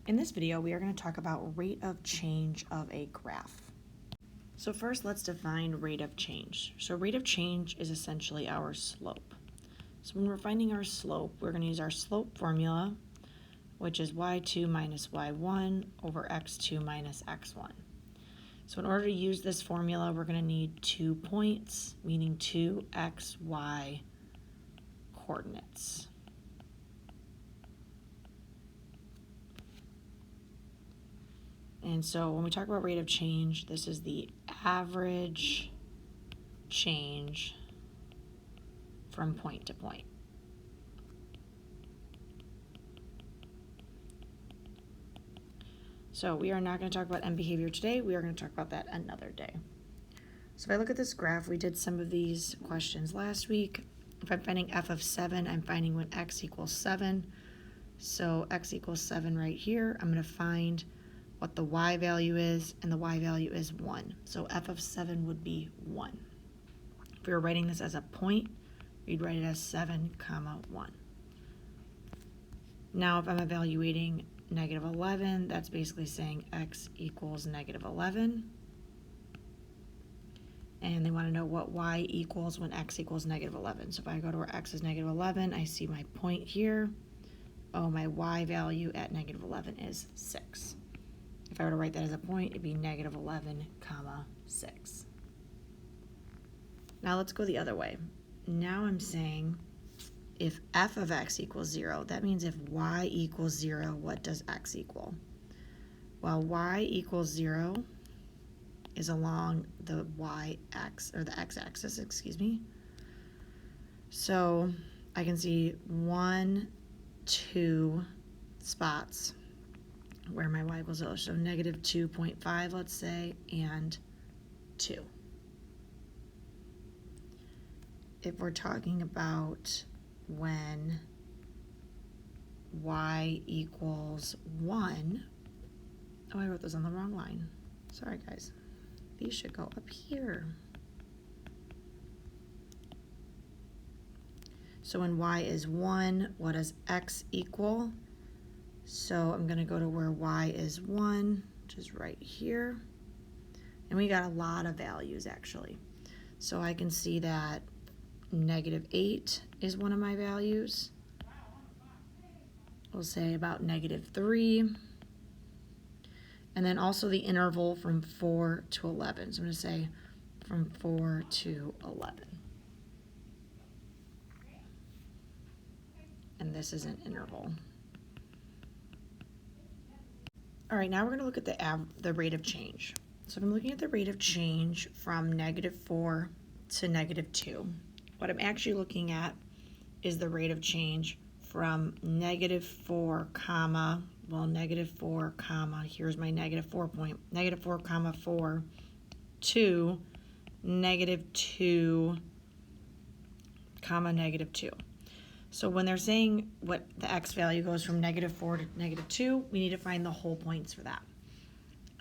In this video, we are going to talk about rate of change of a graph. So first, let's define rate of change. So rate of change is essentially our slope. So when we're finding our slope, we're going to use our slope formula, which is y2 minus y1 over x2 minus x1. So in order to use this formula, we're going to need 2 points, meaning 2 x, y coordinates. And so when we talk about rate of change, this is the average change from point to point. So we are not going to talk about end behavior today. We are going to talk about that another day. So if I look at this graph, we did some of these questions last week. If I'm finding f of 7, I'm finding when x equals 7. So x equals 7 right here. I'm going to find what the y value is, and the y value is 1. So f of 7 would be 1. If we were writing this as a point, we'd write it as 7, 1. Now if I'm evaluating negative 11, that's basically saying x equals negative 11. And they want to know what y equals when x equals negative 11. So if I go to where x is negative 11, I see my point here. Oh, my y value at negative 11 is 6. If I were to write that as a point, it'd be negative 11, 6. Now let's go the other way. Now I'm saying if f of x equals 0, that means if y equals 0, what does x equal? Well, y equals 0 is along the x-axis, excuse me. So I can see 1, 2 spots where my y equals 0. So negative 2.5, let's say, and 2. If we're talking about when y equals 1, oh, I wrote those on the wrong line. Sorry, guys. These should go up here. So when y is 1, what does x equal? So I'm going to go to where y is 1, which is right here. And we got a lot of values, actually. So I can see that negative 8 is one of my values. We'll say about negative 3. And then also the interval from 4 to 11. So I'm going to say from 4 to 11. And this is an interval. All right, now we're going to look at the rate of change. So if I'm looking at the rate of change from negative 4 to negative 2, what I'm actually looking at is the rate of change from negative 4, negative 4, here's my negative 4 point, negative 4, 4, to negative 2, negative 2. So when they're saying what the x value goes from negative 4 to negative 2, we need to find the whole points for that.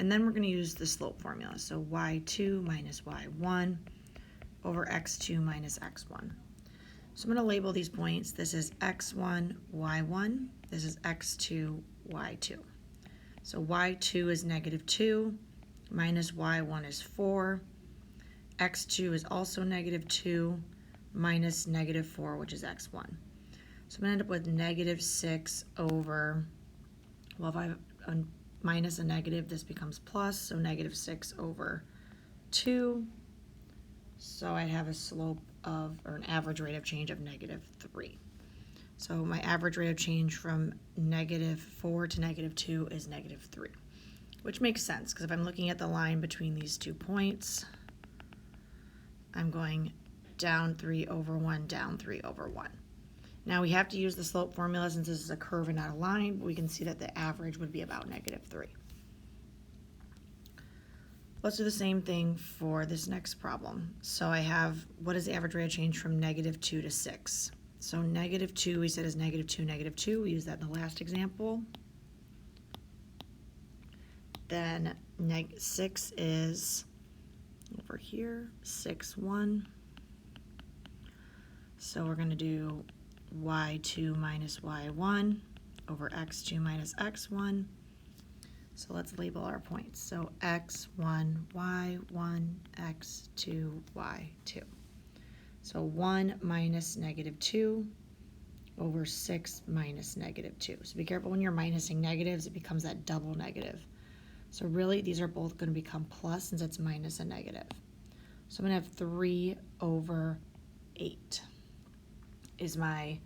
And then we're going to use the slope formula. So y2 minus y1 over x2 minus x1. So I'm going to label these points. This is x1, y1. This is x2, y2. So y2 is negative 2, minus y1 is 4. x2 is also negative 2, minus negative 4, which is x1. So I'm going to end up with negative 6 over, well, if I have a minus a negative, this becomes plus, so negative 6 over 2. So I'd have a slope of, or an average rate of change of negative 3. So my average rate of change from negative 4 to negative 2 is negative 3, which makes sense because if I'm looking at the line between these 2 points, I'm going down 3 over 1, down 3 over 1. Now we have to use the slope formula since this is a curve and not a line, but we can see that the average would be about negative 3. Let's do the same thing for this next problem. So I have, what is the average rate of change from negative 2 to 6? So negative 2, we said is negative 2, negative 2. We used that in the last example. Then 6 is over here, 6, 1. So we're going to do y2 minus y1 over x2 minus x1. So let's label our points. So x1, y1, x2, y2. So 1 minus negative 2 over 6 minus negative 2. So be careful when you're minusing negatives, it becomes that double negative. So really, these are both going to become plus since it's minus a negative. So I'm going to have 3 over 8 is my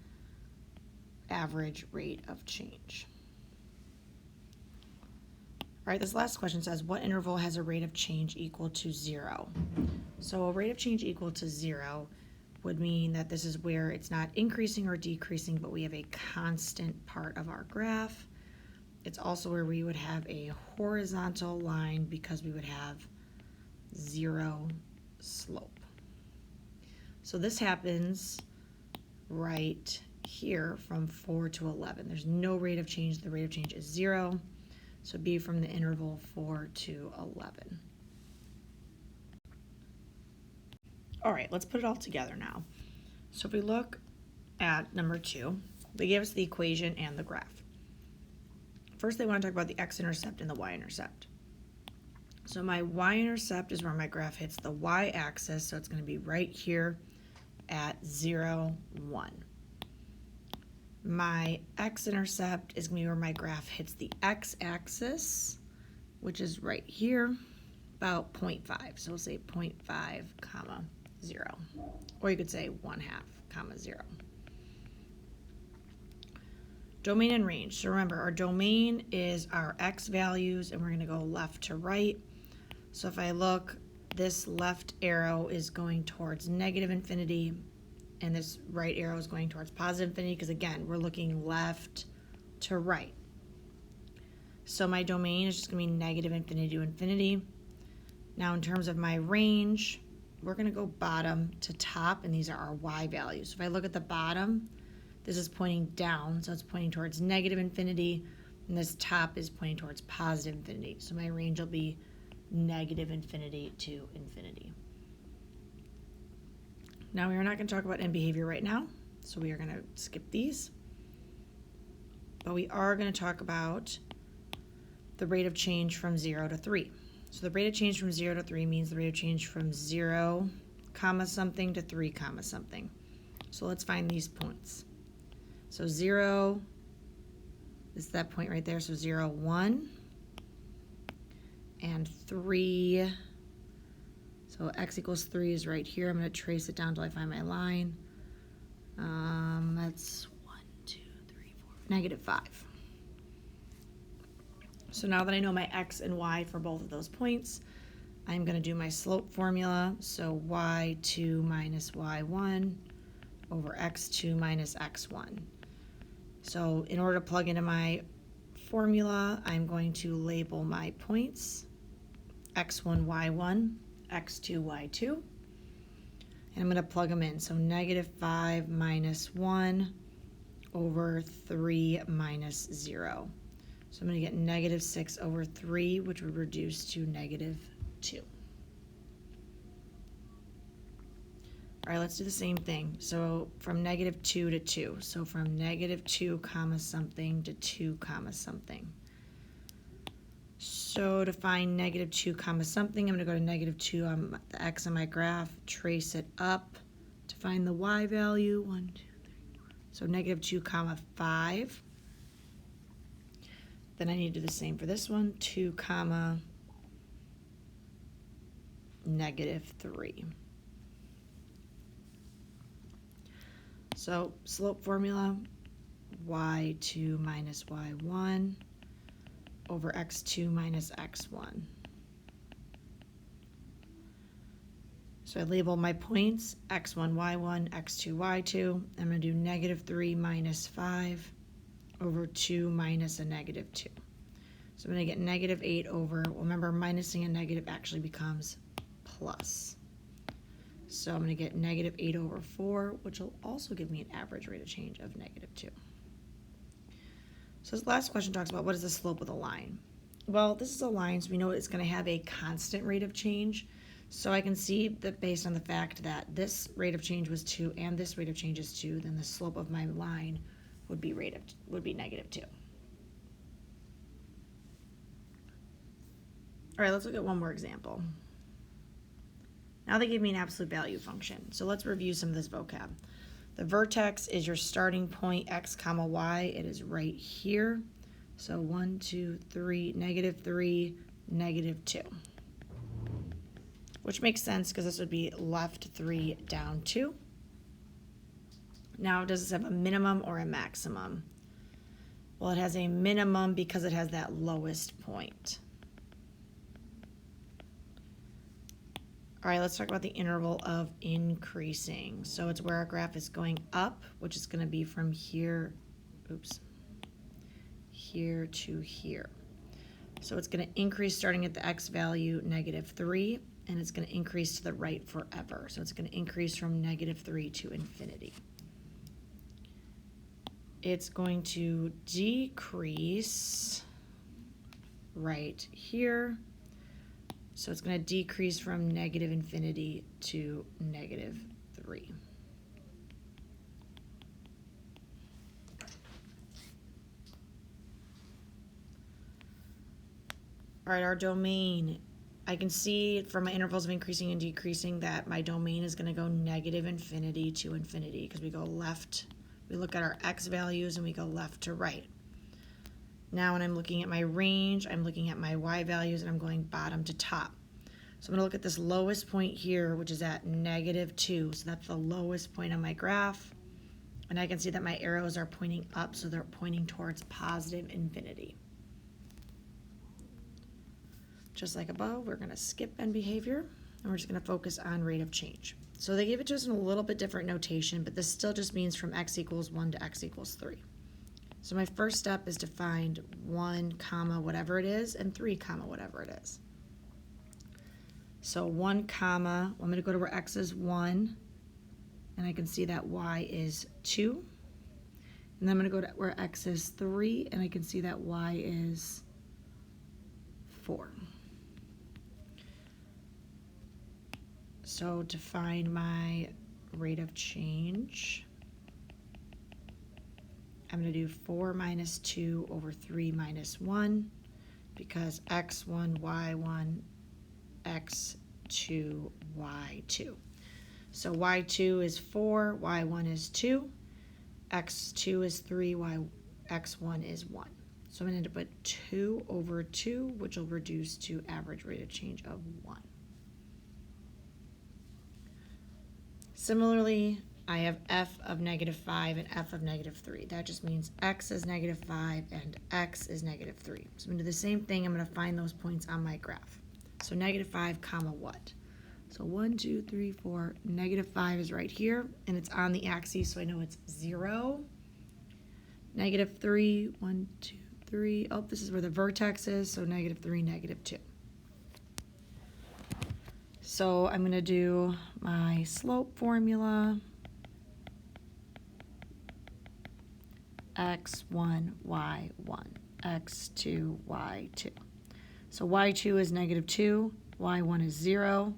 average rate of change. All right, this last question says, what interval has a rate of change equal to 0? So a rate of change equal to 0 would mean that this is where it's not increasing or decreasing, but we have a constant part of our graph. It's also where we would have a horizontal line because we would have 0 slope. So this happens right here from 4 to 11. There's no rate of change. The rate of change is 0. So be from the interval 4 to 11. All right, let's put it all together now. So if we look at number 2, they give us the equation and the graph. First, they want to talk about the x-intercept and the y-intercept. So my y-intercept is where my graph hits the y-axis, so it's going to be right here at 0, 1. My x-intercept is going to be where my graph hits the x-axis, which is right here, about 0.5. So we'll say 0.5, comma, 0. Or you could say 1/2, comma, 0. Domain and range. So remember, our domain is our x values, and we're going to go left to right. So if I look, this left arrow is going towards negative infinity, and this right arrow is going towards positive infinity, because again, we're looking left to right. So my domain is just going to be negative infinity to infinity. Now in terms of my range, we're going to go bottom to top, and these are our y values. So if I look at the bottom, this is pointing down, so it's pointing towards negative infinity, and this top is pointing towards positive infinity. So my range will be negative infinity to infinity. Now we are not going to talk about end behavior right now, so we are going to skip these. But we are going to talk about the rate of change from 0 to 3. So the rate of change from 0 to 3 means the rate of change from 0, comma something to 3, comma something. So let's find these points. So 0 is that point right there, so 0, 1, and 3. So x equals 3 is right here. I'm going to trace it down until I find my line. That's 1, 2, 3, 4, negative 5. So now that I know my x and y for both of those points, I'm going to do my slope formula. So y2 minus y1 over x2 minus x1. So in order to plug into my formula, I'm going to label my points x1, y1, x2, y2, and I'm going to plug them in. So negative 5 minus 1 over 3 minus 0. So I'm going to get negative 6 over 3, which would reduce to negative 2. All right, let's do the same thing. So from negative 2 to 2. So from negative 2 comma something to 2 comma something. So to find negative 2 comma something, I'm going to go to negative 2 on the x on my graph, trace it up to find the y value. 1, 2, 3, 4. So negative 2 comma 5. Then I need to do the same for this one, 2 comma negative 3. So slope formula, y2 minus y1 over x2 minus x1. So I label my points, x1, y1, x2, y2. I'm going to do negative 3 minus 5 over 2 minus a negative 2. So I'm going to get negative 8 over, well, remember, minusing a negative actually becomes plus. So I'm going to get negative 8 over 4, which will also give me an average rate of change of negative 2. So this last question talks about what is the slope of the line. Well, this is a line, so we know it's going to have a constant rate of change. So I can see that based on the fact that this rate of change was 2 and this rate of change is 2, then the slope of my line would be negative 2. All right, let's look at one more example. Now they give me an absolute value function. So let's review some of this vocab. The vertex is your starting point, x comma y. It is right here. So 1, 2, 3, -3, -2. Which makes sense because this would be left 3, down 2. Now, does this have a minimum or a maximum? Well, it has a minimum because it has that lowest point. All right, let's talk about the interval of increasing. So it's where our graph is going up, which is going to be from here, here to here. So it's going to increase starting at the x value, -3, and it's going to increase to the right forever. So it's going to increase from -3 to infinity. It's going to decrease right here. So it's going to decrease from -infinity to -3. All right, our domain. I can see from my intervals of increasing and decreasing that my domain is going to go -infinity to infinity because we go left. We look at our x values and we go left to right. Now when I'm looking at my range, I'm looking at my y values and I'm going bottom to top. So I'm going to look at this lowest point here, which is at -2. So that's the lowest point on my graph. And I can see that my arrows are pointing up, so they're pointing towards positive infinity. Just like above, we're going to skip end behavior, and we're just going to focus on rate of change. So they gave it to us in a little bit different notation, but this still just means from x equals 1 to x equals 3. So my first step is to find 1 comma whatever it is and 3 comma whatever it is. So 1 comma, I'm going to go to where x is 1, and I can see that y is 2. And then I'm going to go to where x is 3, and I can see that y is 4. So to find my rate of change, I'm going to do 4 minus 2 over 3 minus 1 because x1, y1, x2, y2. So y2 is 4, y1 is 2, x2 is 3, x1 is 1. So I'm going to put 2 over 2, which will reduce to average rate of change of 1. Similarly, I have f of -5 and f of -3. That just means x is -5 and x is -3. So I'm going to do the same thing. I'm going to find those points on my graph. So -5 comma what? So 1, 2, 3, 4. -5 is right here, and it's on the axis, so I know it's 0. -3, 1, 2, 3. Oh, this is where the vertex is, so -3, -2. So I'm going to do my slope formula. x1, y1, x2, y2. So y2 is -2, y1 is 0,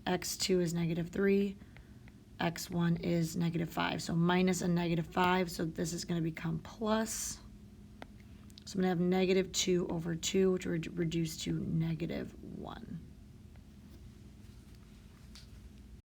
x2 is -3, x1 is -5. So minus a -5, so this is going to become plus. So I'm going to have -2 over 2, which would reduce to -1.